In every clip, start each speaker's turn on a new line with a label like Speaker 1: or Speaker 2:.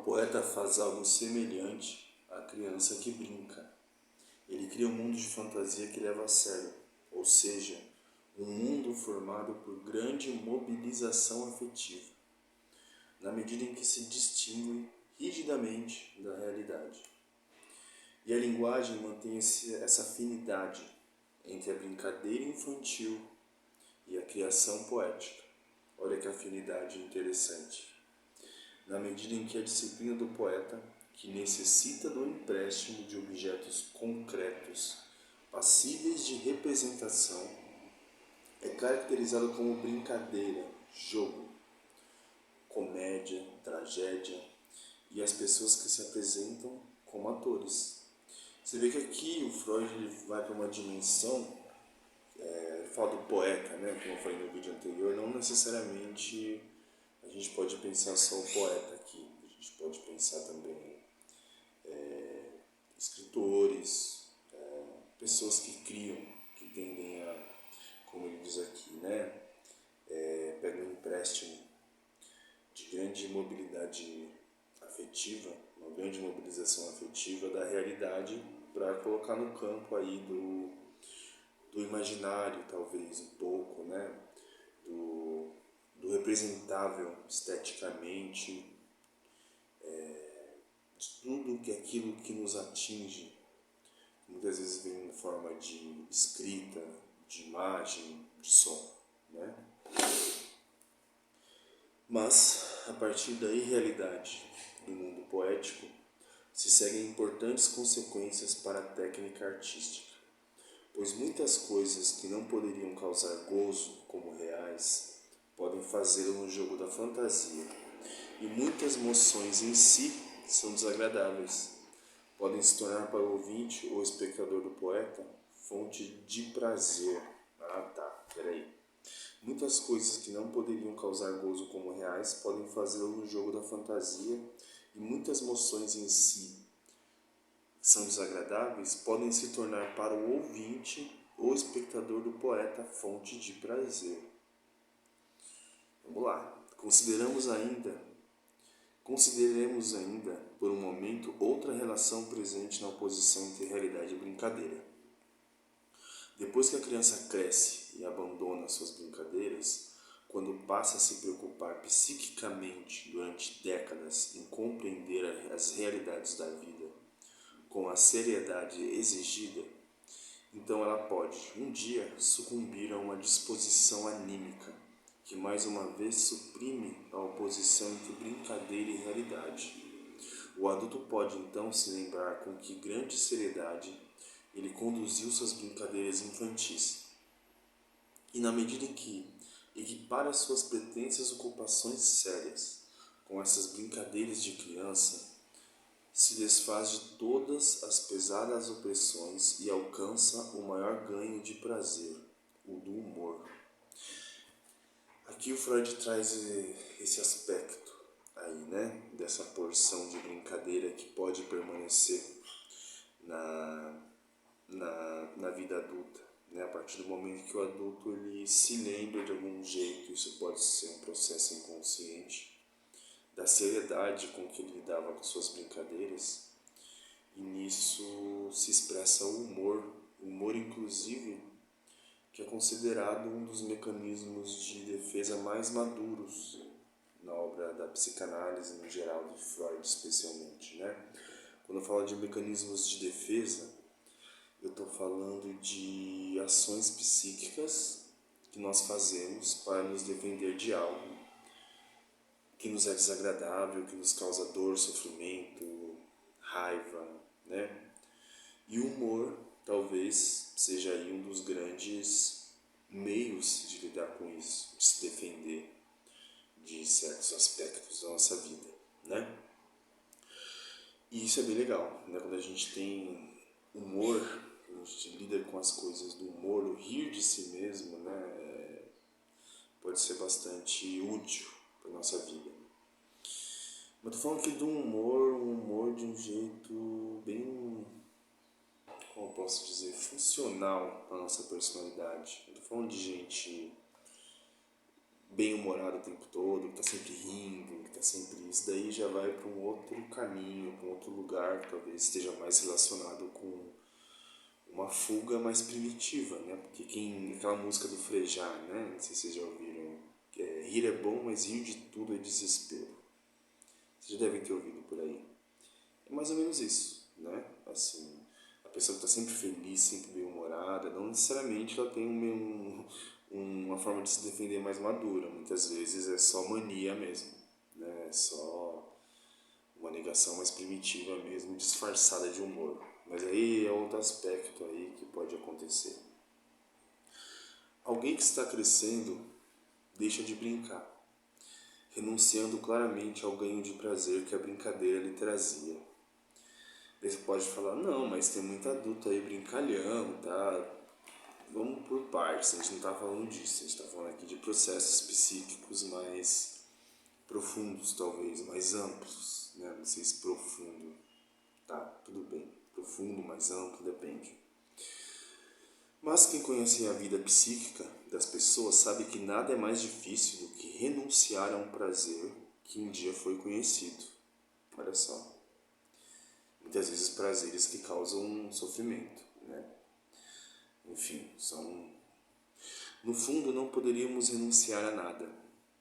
Speaker 1: poeta faz algo semelhante à criança que brinca. Ele cria um mundo de fantasia que leva a sério, ou seja, um mundo formado por grande mobilização afetiva, na medida em que se distingue rigidamente da realidade. E a linguagem mantém essa afinidade entre a brincadeira infantil e a criação poética. Olha que afinidade interessante. Na medida em que a disciplina do poeta, que necessita do empréstimo de objetos concretos, passíveis de representação, é caracterizada como brincadeira, jogo, comédia, tragédia e as pessoas que se apresentam como atores. Você vê que aqui o Freud ele vai para uma dimensão, ele fala do poeta, né? Como eu falei no vídeo anterior, não necessariamente a gente pode pensar só o poeta aqui, a gente pode pensar também escritores, pessoas que criam, que tendem a, como ele diz aqui, né? Pegam um empréstimo de grande mobilidade afetiva, uma grande mobilização afetiva da realidade para colocar no campo aí do imaginário, talvez um pouco, né? Do representável esteticamente, de tudo que aquilo que nos atinge, muitas vezes vem em forma de escrita, de imagem, de som, né? Mas, a partir da irrealidade do mundo poético, se seguem importantes consequências para a técnica artística, pois muitas coisas que não poderiam causar gozo como reais, podem fazê-lo no jogo da fantasia, e muitas moções em si são desagradáveis, podem se tornar para o ouvinte ou espectador do poeta fonte de prazer. Peraí. Muitas coisas que não poderiam causar gozo como reais podem fazê-lo no jogo da fantasia, e muitas moções em si são desagradáveis podem se tornar para o ouvinte ou espectador do poeta fonte de prazer. Vamos lá. Consideremos ainda, por um momento, outra relação presente na oposição entre realidade e brincadeira. Depois que a criança cresce e abandona suas brincadeiras, quando passa a se preocupar psiquicamente durante décadas em compreender as realidades da vida com a seriedade exigida, então ela pode, um dia, sucumbir a uma disposição anímica que mais uma vez suprime a oposição entre brincadeira e realidade. O adulto pode então se lembrar com que grande seriedade ele conduziu suas brincadeiras infantis. E na medida em que equipara suas pretensas ocupações sérias com essas brincadeiras de criança, se desfaz de todas as pesadas opressões e alcança o maior ganho de prazer, o do humor. Aqui o Freud traz esse aspecto aí, né, dessa porção de brincadeira que pode permanecer na vida adulta, né? A partir do momento que o adulto ele se lembra de algum jeito, isso pode ser um processo inconsciente, da seriedade com que ele lidava com suas brincadeiras, e nisso se expressa o humor inclusive, que é considerado um dos mecanismos de defesa mais maduros na obra da psicanálise no geral, de Freud especialmente, né? Quando eu falo de mecanismos de defesa, eu estou falando de ações psíquicas que nós fazemos para nos defender de algo que nos é desagradável, que nos causa dor, sofrimento, raiva, né? E o humor talvez seja aí um dos grandes meios de lidar com isso, de se defender de certos aspectos da nossa vida, né? E isso é bem legal, né? Quando a gente tem humor, quando a gente lida com as coisas do humor, o rir de si mesmo, né? Pode ser bastante útil para nossa vida. Mas tô falando aqui do humor, um humor de um jeito bem, como eu posso dizer, funcional para nossa personalidade. Eu tô falando de gente bem humorada o tempo todo, que tá sempre rindo, que tá sempre Isso daí já vai para um outro caminho, para um outro lugar, talvez esteja mais relacionado com uma fuga mais primitiva, né? Porque aquela música do Frejá, né? Não sei se vocês já ouviram. Rir é bom, mas rir de tudo é desespero. Vocês já devem ter ouvido por aí. É mais ou menos isso, né? Assim, a pessoa que está sempre feliz, sempre bem-humorada, não necessariamente ela tem uma forma de se defender mais madura. Muitas vezes é só mania mesmo, né? É só uma negação mais primitiva mesmo, disfarçada de humor. Mas aí é outro aspecto aí que pode acontecer. Alguém que está crescendo deixa de brincar, renunciando claramente ao ganho de prazer que a brincadeira lhe trazia. Você pode falar, não, mas tem muito adulto aí brincalhão, tá? Vamos por partes, a gente não está falando disso, a gente está falando aqui de processos psíquicos mais profundos, talvez, mais amplos, né? Não sei se profundo, tá, tudo bem, profundo, mais amplo, depende. Mas quem conhece a vida psíquica das pessoas sabe que nada é mais difícil do que renunciar a um prazer que um dia foi conhecido. Olha só. Muitas vezes prazeres que causam sofrimento, né? Enfim, no fundo não poderíamos renunciar a nada.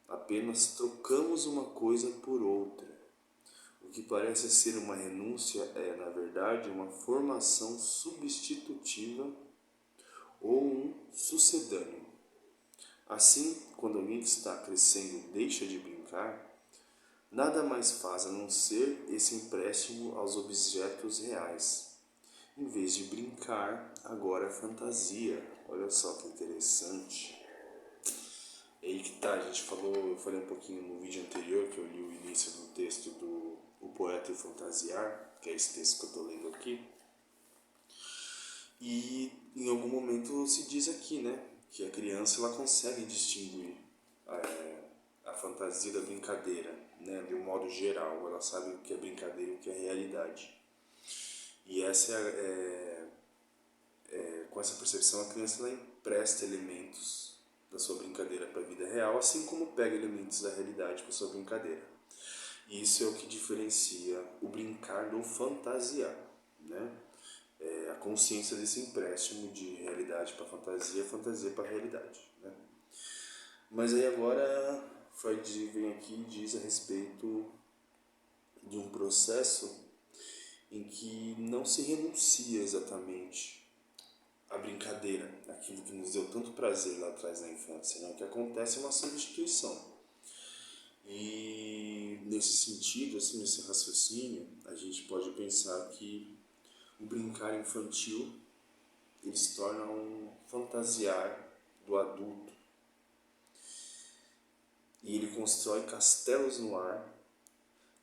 Speaker 1: Apenas trocamos uma coisa por outra. O que parece ser uma renúncia é, na verdade, uma formação substitutiva ou um sucedâneo. Assim, quando alguém que está crescendo deixa de brincar, nada mais faz a não ser esse empréstimo aos objetos reais. Em vez de brincar, agora é fantasia. Olha só que interessante. É aí que tá, eu falei um pouquinho no vídeo anterior, que eu li o início do texto do O Poeta e o Fantasiar, que é esse texto que eu estou lendo aqui. E em algum momento se diz aqui, né, que a criança ela consegue distinguir a fantasia da brincadeira, né, de um modo geral. Ela sabe o que é brincadeira e o que é realidade. E com essa percepção, a criança ela empresta elementos da sua brincadeira para a vida real, assim como pega elementos da realidade para a sua brincadeira. E isso é o que diferencia o brincar do fantasiar, né? A consciência desse empréstimo de realidade para fantasia para realidade, né? Mas aí agora Freud vem aqui e diz a respeito de um processo em que não se renuncia exatamente à brincadeira, aquilo que nos deu tanto prazer lá atrás na infância, né? O que acontece é uma substituição. E nesse sentido, assim, nesse raciocínio, a gente pode pensar que o brincar infantil ele se torna um fantasiar do adulto. E ele constrói castelos no ar,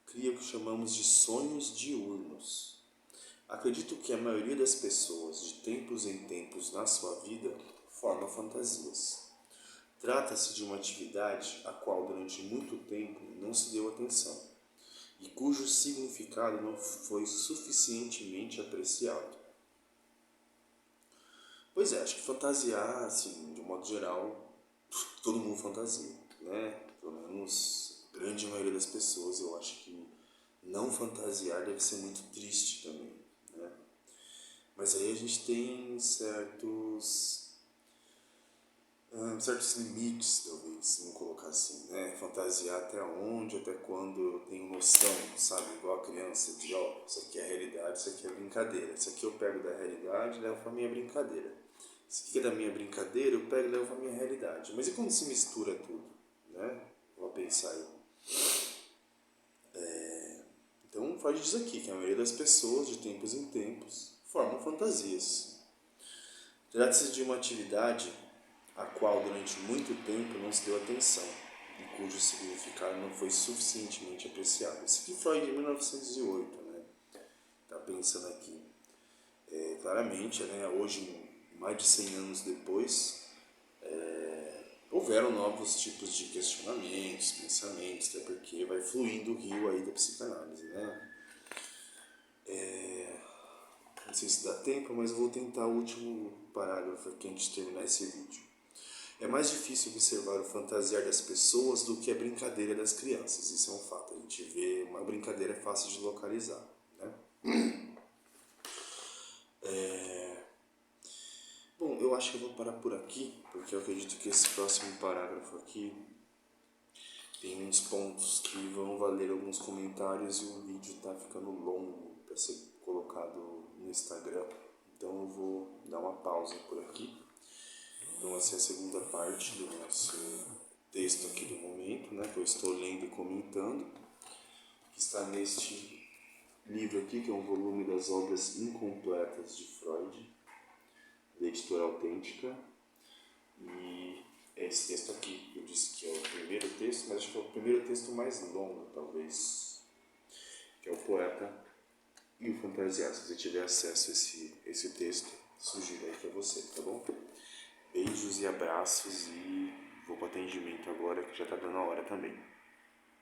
Speaker 1: cria o que chamamos de sonhos diurnos. Acredito que a maioria das pessoas, de tempos em tempos na sua vida, forma fantasias. Trata-se de uma atividade a qual durante muito tempo não se deu atenção e cujo significado não foi suficientemente apreciado. Pois é, acho que fantasiar, assim, de um modo geral, todo mundo fantasia, né? Pelo menos a grande maioria das pessoas. Eu acho que não fantasiar deve ser muito triste também, né? Mas aí a gente tem certos limites, talvez, vamos colocar assim, né? Fantasiar até onde, até quando eu tenho noção, sabe? Igual a criança, de isso aqui é realidade, isso aqui é brincadeira. Isso aqui eu pego da realidade e levo pra minha brincadeira. Isso aqui é da minha brincadeira, eu pego e levo pra minha realidade. Mas e quando se mistura tudo, né? Vou pensar aí. Então, Freud diz aqui que a maioria das pessoas, de tempos em tempos, formam fantasias. Trata-se de uma atividade a qual durante muito tempo não se deu atenção e cujo significado não foi suficientemente apreciado. Isso aqui Freud em 1908, né? Está pensando aqui. Claramente, né, hoje, mais de 100 anos depois, houveram novos tipos de questionamentos, pensamentos, até porque vai fluindo o rio aí da psicanálise, né? Não sei se dá tempo, mas eu vou tentar o último parágrafo aqui antes de terminar esse vídeo. É mais difícil observar o fantasiar das pessoas do que a brincadeira das crianças. Isso é um fato. A gente vê a brincadeira é fácil de localizar, né? Bom, eu acho que eu vou parar por aqui, porque eu acredito que esse próximo parágrafo aqui tem uns pontos que vão valer alguns comentários e o vídeo tá ficando longo para ser colocado no Instagram. Então eu vou dar uma pausa por aqui. Então essa é a segunda parte do nosso texto aqui do momento, né, que eu estou lendo e comentando, que está neste livro aqui, que é um volume das obras incompletas de Freud, da editora Autêntica. E é esse texto aqui, eu disse que é o primeiro texto, mas acho que é o primeiro texto mais longo, talvez, que é o Poeta e o Fantasiar. Se você tiver acesso a esse texto, sugiro aí para você, tá bom? Beijos e abraços, e vou para o atendimento agora, que já está dando a hora também.